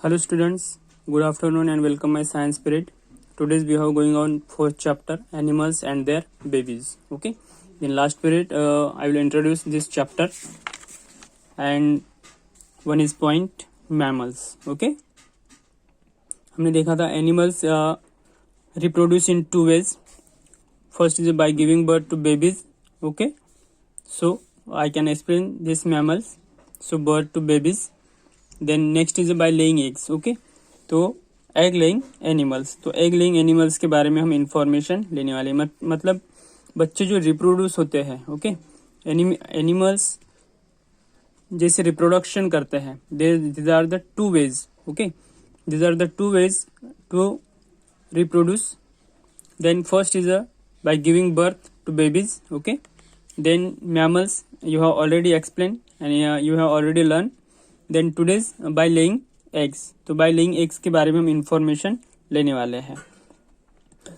Hello students, good afternoon and welcome my science period. Today we are going on fourth chapter animals and their babies. Okay, in last period I will introduce this chapter and one is point mammals. Okay, हमने देखा था animals reproduce in two ways. First is by giving birth to babies. Okay, so I can explain this mammals. So birth to babies. Then next is by laying eggs. Okay, तो egg laying animals. तो egg laying animals के बारे में हम information लेने वाले हैं. मतलब बच्चे जो रिप्रोड्यूस होते हैं. ओके, एनिमल्स जैसे रिप्रोडक्शन करते हैं. This are the two ways. Okay, this are the two ways to reproduce. Then first is by giving birth to babies. Okay, then mammals you have already explain and you have already learn. Then today's by laying eggs. तो by laying eggs के बारे में हम information लेने वाले हैं.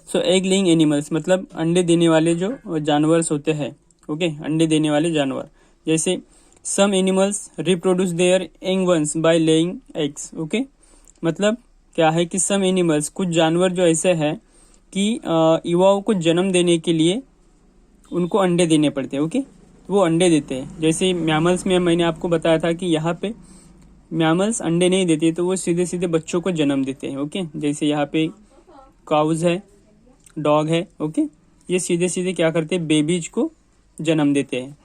सो egg laying animals मतलब अंडे देने वाले जो जानवर होते हैं. ओके, अंडे देने वाले जानवर. जैसे some animals reproduce their young ones by laying eggs. Okay, मतलब क्या है कि सम एनिमल्स कुछ जानवर जो ऐसे हैं कि युवाओं को जन्म देने के लिए उनको अंडे देने पड़ते हैं. ओके, वो अंडे देते हैं. जैसे मैमल्स में मैंने आपको बताया था कि यहाँ पे मैमल्स अंडे नहीं देते, तो वो सीधे सीधे बच्चों को जन्म देते हैं. ओके, जैसे यहाँ पे काउज है, डॉग है. ओके, ये सीधे सीधे क्या करते हैं, बेबीज को जन्म देते हैं.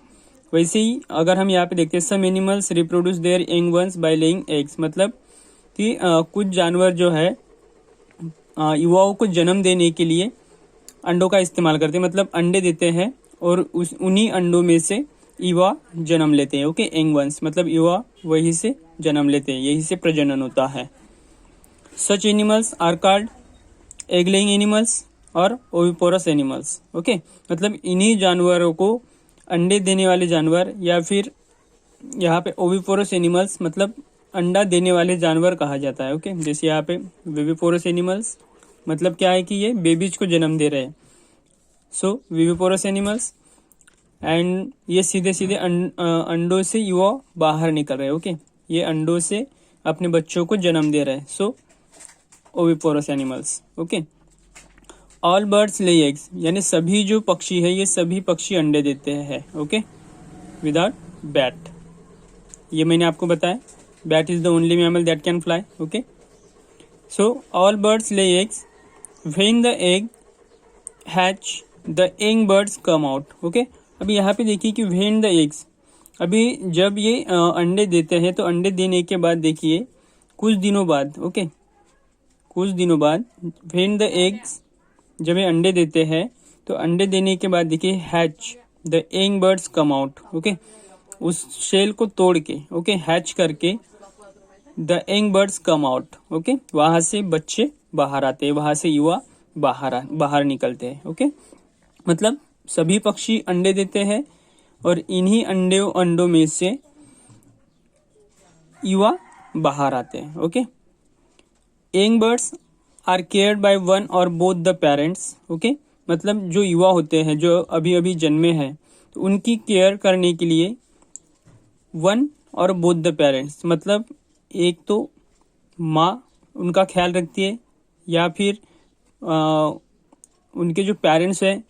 वैसे ही अगर हम यहाँ पे देखते हैं some animals reproduce their young ones by laying eggs. मतलब कि कुछ जानवर जो है युवाओं को जन्म देने के लिए अंडों का इस्तेमाल करते हैं. मतलब अंडे देते हैं और उन्हीं अंडों में से युवा जन्म लेते हैं. ओके, यंग वंस मतलब युवा वही से जन्म लेते हैं, यही से प्रजनन होता है. Such animals are called egg laying animals और ओविपोरस एनिमल्स. ओके, मतलब इन्हीं जानवरों को अंडे देने वाले जानवर या फिर यहाँ पे ओविपोरस एनिमल्स मतलब अंडा देने वाले जानवर कहा जाता है. ओके, जैसे यहाँ पे विविपोरस एनिमल्स मतलब क्या है कि ये बेबीज को जन्म दे रहे हैं. सो विविपोरस एनिमल्स एंड ये सीधे सीधे अंडों से युवा बाहर निकल रहे हैं. ओके, ये अंडों से अपने बच्चों को जन्म दे रहे हैं. So oviparous animals. Okay, all birds lay eggs यानी सभी जो पक्षी है ये सभी पक्षी अंडे देते हैं. Okay, without bat. ये मैंने आपको बताया, bat is the only mammal that can fly. Okay, so all birds lay eggs. When the egg hatch the young birds come out. Okay, अभी यहाँ पे देखिए कि व्हेन द एग्स, अभी जब ये अंडे देते हैं तो अंडे देने के बाद देखिए कुछ दिनों बाद. ओके, कुछ दिनों बाद व्हेन द एग्स, जब ये अंडे देते हैं तो अंडे देने के बाद देखिए hatch the young birds come out. Okay, उस शेल को तोड़ के ओके हैच करके the young birds come out. Okay, वहां से बच्चे बाहर आते हैं, वहां से युवा बाहर निकलते हैं. ओके, मतलब सभी पक्षी अंडे देते हैं और इन्हीं अंडों में से युवा बाहर आते हैं. Okay, young birds are cared by one or both the parents. Okay, मतलब जो युवा होते हैं जो अभी अभी जन्मे हैं तो उनकी केयर करने के लिए one or both the parents मतलब एक तो माँ उनका ख्याल रखती है या फिर उनके जो पेरेंट्स हैं.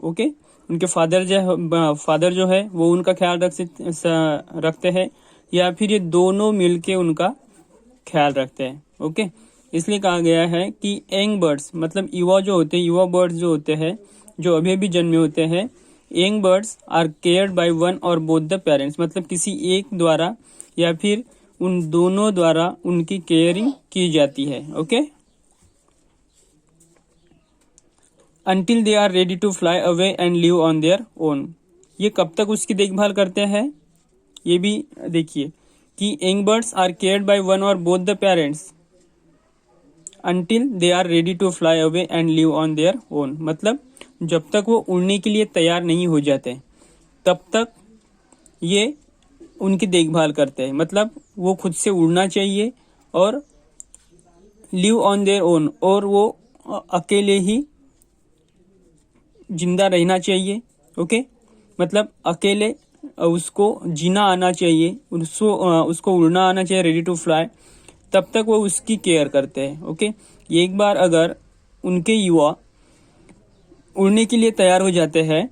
ओके, उनके फादर जो है वो उनका ख्याल रखते हैं या फिर ये दोनों मिलके उनका ख्याल रखते हैं. ओके, इसलिए कहा गया है कि यंग बर्ड्स मतलब युवा जो होते हैं, युवा बर्ड्स जो होते हैं जो अभी अभी जन्मे होते हैं, young birds are cared by one or both the parents मतलब किसी एक द्वारा या फिर उन दोनों द्वारा उनकी केयरिंग की जाती है. Okay, Until they are ready to fly away and live on their own. ये कब तक उसकी देखभाल करते हैं ये भी देखिए कि young birds are cared by one or both the parents until they are ready to fly away and live on their own. मतलब जब तक वो उड़ने के लिए तैयार नहीं हो जाते तब तक ये उनकी देखभाल करते हैं. मतलब वो खुद से उड़ना चाहिए और live on their own और वो अकेले ही जिंदा रहना चाहिए. ओके, मतलब अकेले उसको जीना आना चाहिए, उसको उड़ना आना चाहिए, रेडी टू फ्लाई. तब तक वो उसकी केयर करते हैं। ओके, एक बार अगर उनके युवा उड़ने के लिए तैयार हो जाते हैं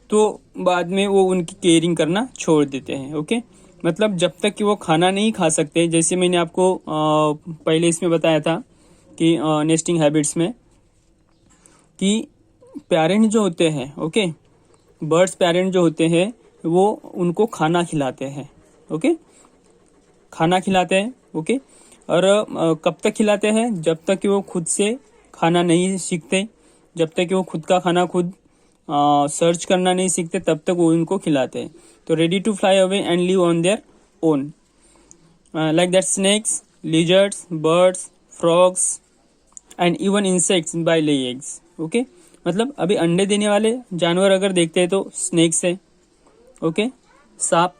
तो बाद में वो उनकी केयरिंग करना छोड़ देते हैं। ओके, मतलब जब तक कि वो खाना नहीं खा सकते, जैसे मैंने आपको पहले इसमें बताया था कि नेस्टिंग हैबिट्स में कि पेरेंट जो होते हैं, ओके, बर्ड्स पेरेंट जो होते हैं वो उनको खाना खिलाते हैं। ओके, खाना खिलाते हैं। ओके, और कब तक खिलाते हैं? जब तक कि वो खुद से खाना नहीं सीखते, जब तक कि वो खुद का खाना खुद सर्च करना नहीं सीखते, तब तक वो उनको खिलाते हैं। तो ready to fly away and live on their own, like that snakes, lizards, birds, frogs and even insects by lay eggs. Okay, मतलब अभी अंडे देने वाले जानवर अगर देखते हैं तो स्नेक्स है, ओके, सांप,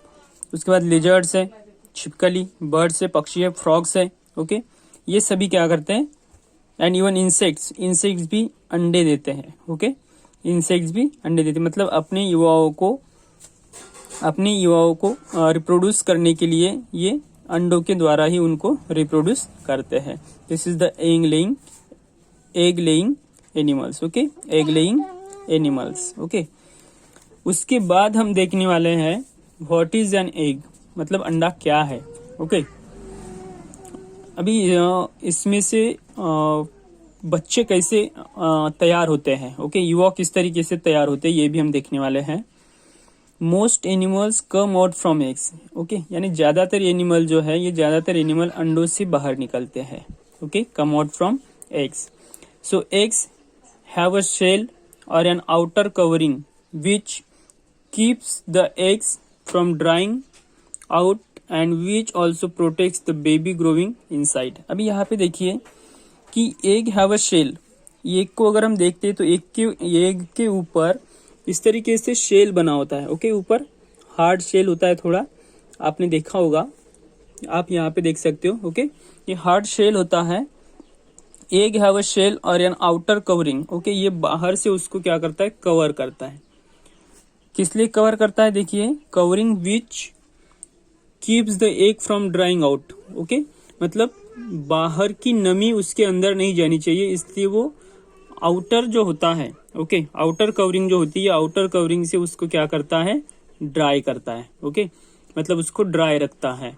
उसके बाद लिजर्ड्स है, छिपकली, बर्ड्स है, पक्षी है, फ्रॉग्स है। ओके, ये सभी क्या करते हैं? एंड इवन इंसेक्ट्स, इंसेक्ट्स भी अंडे देते हैं। ओके, इंसेक्ट्स भी अंडे देते हैं, मतलब अपने युवाओं को रिप्रोड्यूस करने के लिए ये अंडों के द्वारा ही उनको रिप्रोड्यूस करते हैं। This is the egg laying animals. Okay, egg laying animals. Okay, उसके बाद हम देखने वाले हैं व्हाट इज एन एग, मतलब अंडा क्या है। ओके, अभी इसमें से बच्चे कैसे तैयार होते हैं, ओके, युवा किस तरीके से तैयार होते हैं, ये भी हम देखने वाले हैं। Most animals come out from eggs. Okay, यानी ज्यादातर एनिमल जो है, ये ज्यादातर एनिमल अंडों से बाहर निकलते हैं। Okay, come out from eggs. So eggs have a shell और an outer covering which keeps the eggs from drying out and which also protects the baby growing inside. अभी यहाँ पे देखिए कि egg have a shell, egg को अगर हम देखते हैं तो एग के ऊपर इस तरीके से शेल बना होता है। ओके, ऊपर हार्ड शेल होता है थोड़ा, आपने देखा होगा, आप यहाँ पे देख सकते हो। ओके, ये हार्ड शेल होता है। एग हैव अ शेल और एन आउटर कवरिंग। ओके, ये बाहर से उसको क्या करता है? कवर करता है। किस लिए कवर करता है? देखिए, covering which keeps the egg from drying out. Okay, मतलब बाहर की नमी उसके अंदर नहीं जानी चाहिए, इसलिए वो आउटर जो होता है, ओके, आउटर कवरिंग जो होती है, आउटर कवरिंग से उसको क्या करता है? ड्राई करता है। ओके, मतलब उसको ड्राई रखता है।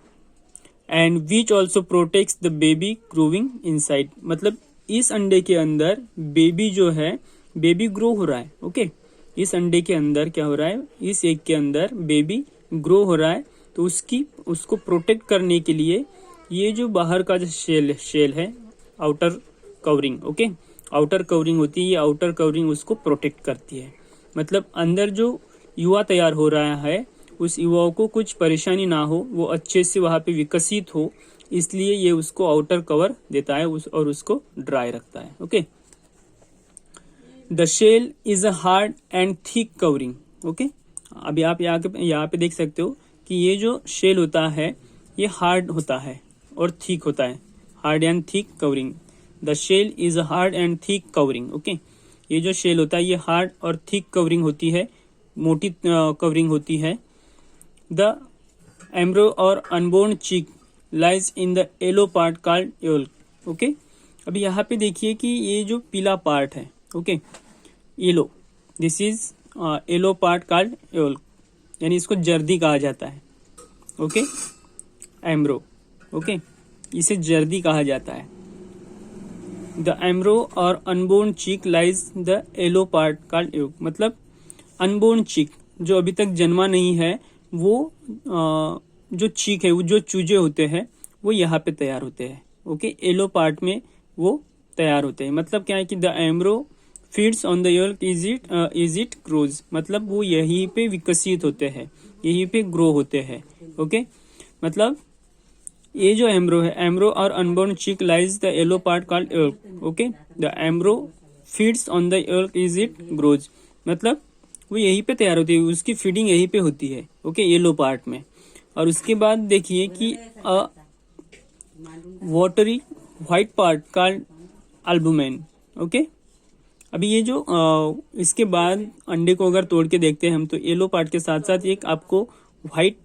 And which also protects the baby growing inside, मतलब इस अंडे के अंदर बेबी जो है, बेबी ग्रो हो रहा है। ओके, इस अंडे के अंदर क्या हो रहा है? इस एग के अंदर बेबी ग्रो हो रहा है, तो उसको प्रोटेक्ट करने के लिए ये जो बाहर का जो शेल है, outer covering, okay, outer covering होती है, ये आउटर कवरिंग उसको प्रोटेक्ट करती है। मतलब अंदर जो युवा तैयार हो रहा है, उस युवा को कुछ परेशानी ना हो, वो अच्छे से वहां पे विकसित हो, इसलिए ये उसको आउटर कवर देता है और उसको ड्राई रखता है। Okay, the shell is a hard and thick covering. Okay, अभी आप यहाँ पे देख सकते हो कि ये जो शेल होता है ये हार्ड होता है और थिक होता है। Hard and thick covering, the shell is a hard and thick covering. Okay, ये जो शेल होता है ये हार्ड और थिक कवरिंग होती है, मोटी कवरिंग होती है। द एम्ब्रो और अनबोर्न चिक lies in the yellow part called yolk. Okay, अभी यहाँ पे देखिए कि ये जो पीला पार्ट है, okay, yellow, this is yellow part called yolk, यानी इसको जर्दी कहा जाता है। ओके, एम्ब्रो, ओके, इसे जर्दी कहा जाता है। द एम्ब्रो और अनबोर्न चिक lies the yellow part called yolk, मतलब अनबोर्न चिक जो अभी तक जन्मा नहीं है, वो जो चीक है, वो जो चूजे होते हैं वो यहाँ पे तैयार होते हैं। ओके, येलो पार्ट में वो तैयार होते हैं। मतलब क्या है कि the एम्ब्रो feeds on the yolk is it grows, मतलब वो यहीं पे विकसित होते हैं, यहीं पे ग्रो होते हैं। ओके, मतलब ये जो एम्ब्रो है, एम्ब्रो और अनबोर्न चिक lies the yellow part called yolk. Okay, the एम्ब्रो feeds on the yolk is it grows, मतलब वो यहीं पे तैयार होती है, उसकी फीडिंग यहीं पे होती है। ओके, येलो पार्ट में। और उसके बाद देखिए कि watery white part called albumen. Okay, अभी ये जो इसके बाद अंडे को अगर तोड़ के देखते हैं हम, तो येलो पार्ट के साथ साथ एक आपको व्हाइट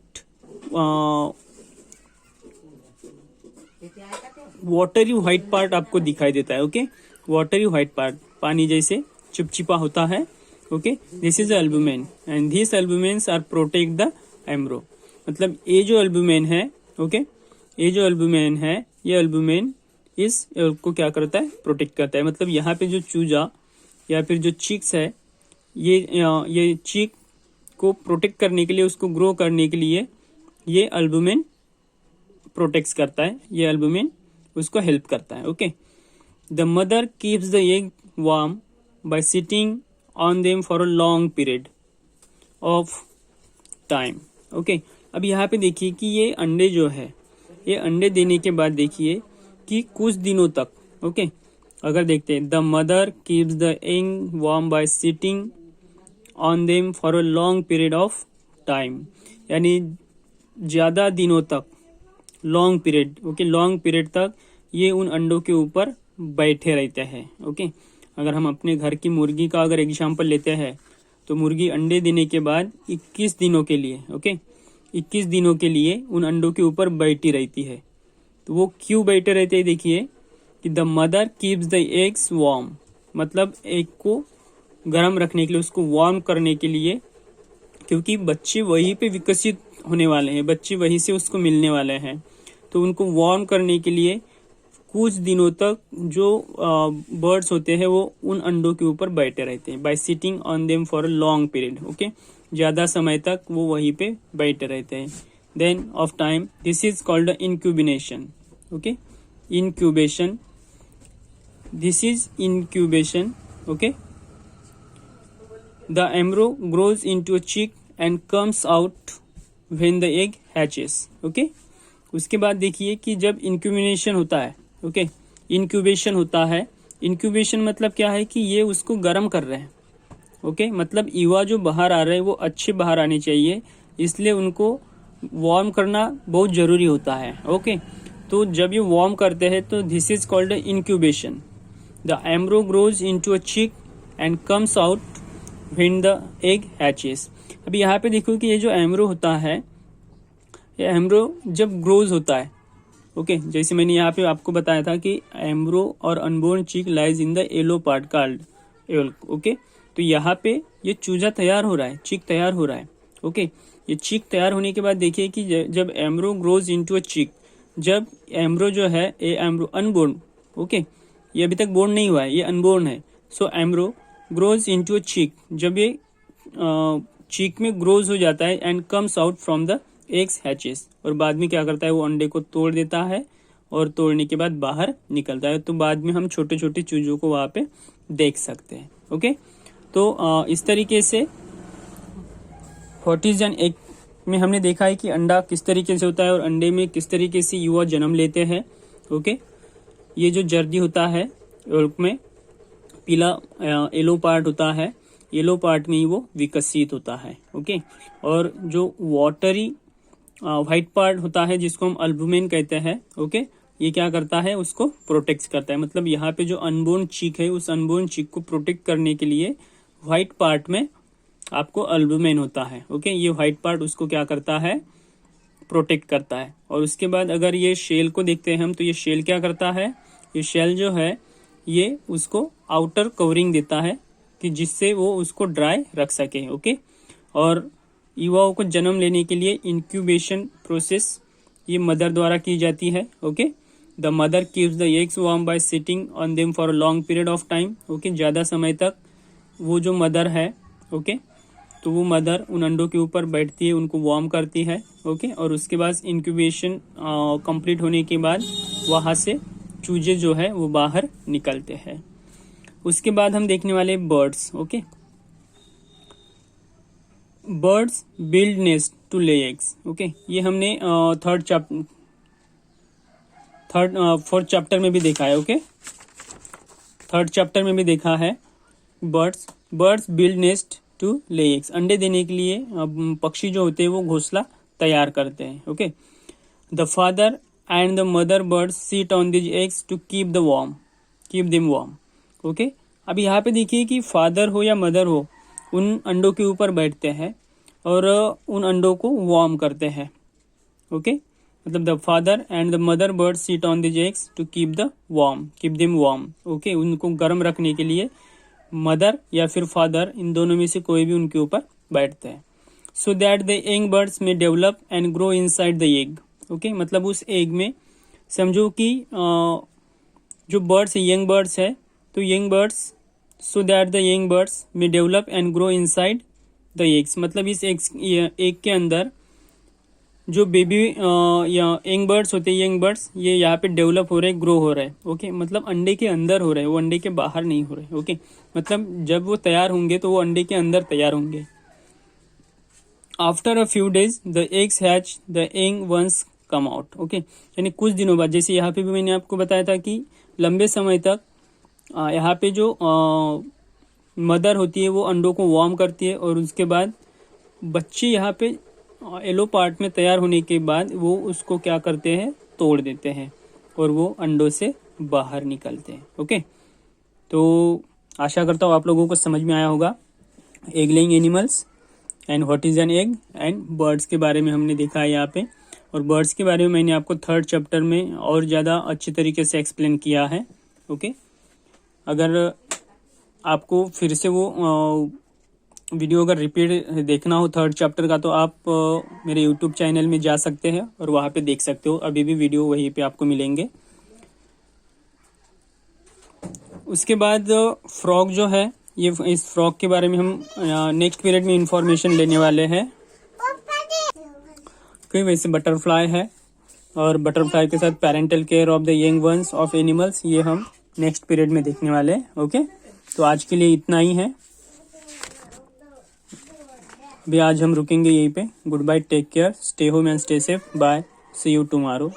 वाटरी व्हाइट पार्ट आपको दिखाई देता है। ओके, वाटरी व्हाइट पार्ट पानी जैसे चिपचिपा होता है। Okay, this is albumen and this albumens are protect the embryo. मतलब ये जो एल्बुमेन है, ओके, ये जो एल्बुमेन है, ये एल्बुमेन इस को क्या करता है, प्रोटेक्ट करता है। मतलब यहाँ पे जो चूजा या फिर जो चिक्स है, ये चिक को प्रोटेक्ट करने के लिए, उसको ग्रो करने के लिए ये एल्बुमेन प्रोटेक्ट करता है, ये एल्बुमेन उसको हेल्प करता है। Okay, the mother keeps the egg warm bye sitting on them for a long period of time. Okay, अब यहाँ पे देखिए कि ये अंडे जो है, ये अंडे देने के बाद देखिए कि कुछ दिनों तक, ओके, अगर देखते हैं, the mother keeps the egg warm bye sitting on them for a long period of time, यानी ज्यादा दिनों तक, long period, okay, long period तक ये उन अंडों के ऊपर बैठे रहते हैं। ओके, अगर हम अपने घर की मुर्गी का अगर एग्जाम्पल लेते हैं, तो मुर्गी अंडे देने के बाद 21 दिनों के लिए, ओके, 21 दिनों के लिए उन अंडों के ऊपर बैठी रहती है। तो वो क्यों बैठे रहते हैं, देखिए कि the mother keeps the eggs warm, मतलब एग को गर्म रखने के लिए, उसको वार्म करने के लिए, क्योंकि बच्चे वहीं पे विकसित होने वाले हैं, बच्चे वहीं से उसको मिलने वाले हैं। तो उनको वार्म करने के लिए कुछ दिनों तक जो बर्ड्स होते हैं वो उन अंडों के ऊपर बैठे रहते हैं, by sitting on them for a long period. Okay, ज्यादा समय तक वो वहीं पे बैठे रहते हैं। Then of time, this is called incubation. Okay, incubation, this is incubation. Okay, the embryo grows into a chick and comes out when the egg hatches. Okay, उसके बाद देखिए कि जब इंक्यूबिनेशन होता है, ओके, इंक्यूबेशन होता है, इंक्यूबेशन मतलब क्या है कि ये उसको गर्म कर रहे हैं। ओके, मतलब ईवा जो बाहर आ रहे हैं वो अच्छे बाहर आने चाहिए, इसलिए उनको वार्म करना बहुत जरूरी होता है। ओके, तो जब ये वार्म करते हैं तो this is called incubation. The embryo grows into a chick and comes out when the egg hatches. अब यहाँ पे देखो कि ये जो एम्ब्रो होता है, ये एम्ब्रो जब ग्रोज होता है, ओके, जैसे मैंने यहाँ पे आपको बताया था कि एम्ब्रो और अनबोर्न चिक lies in the yellow part called elk. Okay, तो यहाँ पे ये चूजा तैयार हो रहा है, चिक तैयार हो रहा है। ओके, ये चिक तैयार होने के बाद देखिए कि जब एम्ब्रो ग्रोज इनटू अ चिक, जब एम्ब्रो जो है, ये एम्ब्रो अनबोर्न, ओके, ये अभी तक बोर्न नहीं हुआ है, ये अनबोर्न है। सो एम्ब्रो ग्रोज इनटू अ चिक, जब ये चिक में ग्रोज हो जाता है and comes out from the eggs hatches, और बाद में क्या करता है, वो अंडे को तोड़ देता है और तोड़ने के बाद बाहर निकलता है। तो बाद में हम छोटे छोटे चूजों को वहां पे देख सकते हैं। ओके, तो इस तरीके से व्हाट इज एन एग में हमने देखा है कि अंडा किस तरीके से होता है और अंडे में किस तरीके से युवा जन्म लेते हैं। ओके, ये जो जर्दी होता है एल्क में, पीला येलो पार्ट होता है, येलो पार्ट में ही वो विकसित होता है। ओके, और जो वाटरी व्हाइट पार्ट होता है जिसको हम एल्बुमेन कहते हैं, ओके, ये क्या करता है, उसको प्रोटेक्ट करता है। मतलब यहाँ पे जो अनबोर्न चिक है, उस अनबोर्न चिक को प्रोटेक्ट करने के लिए व्हाइट पार्ट में आपको एल्बुमेन होता है। ओके, ये व्हाइट पार्ट उसको क्या करता है, प्रोटेक्ट करता है। और उसके बाद अगर ये शेल को देखते हैं हम, तो ये शेल क्या करता है, ये शेल जो है ये उसको आउटर कवरिंग देता है कि जिससे वो उसको ड्राई रख सके। ओके, और युवाओं को जन्म लेने के लिए इंक्यूबेशन प्रोसेस ये मदर द्वारा की जाती है। Okay, the mother keeps the eggs warm bye sitting on them for a long period of time. Okay, ज्यादा समय तक वो जो मदर है, ओके, तो वो मदर उन अंडों के ऊपर बैठती है, उनको वार्म करती है। ओके, और उसके बाद इंक्यूबेशन कंप्लीट होने के बाद वहां से चूजे जो है वो बाहर निकलते हैं। उसके बाद हम देखने वाले birds. Okay, birds build nest to lay eggs. Okay, ये हमने फोर्थ चैप्टर में भी देखा है। ओके, थर्ड चैप्टर में भी देखा है। Birds build nest to lay eggs, अंडे देने के लिए पक्षी जो होते हैं वो घोंसला तैयार करते हैं। Okay, the father and the mother birds sit on these eggs to keep them warm. Okay, अब यहाँ पे देखिए कि फादर हो या मदर हो, उन अंडों के ऊपर बैठते हैं और उन अंडों को वार्म करते हैं। ओके, मतलब the father and the mother bird seat on these eggs to keep them warm. Okay, उनको गर्म रखने के लिए मदर या फिर फादर, इन दोनों में से कोई भी उनके ऊपर बैठते हैं। So that the young birds may develop and grow inside the egg. Okay, मतलब उस एग में समझो कि जो बर्ड्स है, यंग बर्ड्स है, तो young birds, so that the young birds may develop and grow inside the eggs, मतलब इस एग के अंदर जो बेबी या यंग बर्ड्स होते हैं, यंग बर्ड्स ये यहाँ पे डेवलप हो रहे हैं, ग्रो हो रहे हैं। ओके, मतलब अंडे के अंदर हो रहे हैं, वो अंडे के बाहर नहीं हो रहे। ओके, मतलब जब वो तैयार होंगे तो वो अंडे के अंदर तैयार होंगे। After a few days the eggs hatch, the young ones come out. Okay, यानी कुछ दिनों बाद, जैसे यहाँ पे भी मैंने आपको बताया था कि लंबे समय तक यहाँ पे जो मदर होती है वो अंडों को वार्म करती है, और उसके बाद बच्चे यहाँ पे येलो पार्ट में तैयार होने के बाद वो उसको क्या करते हैं, तोड़ देते हैं, और वो अंडों से बाहर निकलते हैं। ओके, तो आशा करता हूँ आप लोगों को समझ में आया होगा egg laying animals and what is an egg, and birds के बारे में हमने देखा है यहाँ पे। और बर्ड्स के बारे में मैंने आपको 3rd चैप्टर में और ज़्यादा अच्छी तरीके से एक्सप्लेन किया है। ओके, अगर आपको फिर से वो वीडियो अगर रिपीट देखना हो 3rd चैप्टर का, तो आप मेरे यूट्यूब चैनल में जा सकते हैं और वहाँ पे देख सकते हो। अभी भी वीडियो वहीं पे आपको मिलेंगे। उसके बाद फ्रॉग जो है, ये इस फ्रॉग के बारे में हम नेक्स्ट पीरियड में इंफॉर्मेशन लेने वाले हैं। कि वैसे बटरफ्लाई है, और बटरफ्लाई के साथ parental care of the young ones of animals, ये हम नेक्स्ट पीरियड में देखने वाले हैं। ओके, तो आज के लिए इतना ही है। भी आज हम रुकेंगे यहीं पे। Goodbye, take care, stay home and stay safe, bye, see you tomorrow.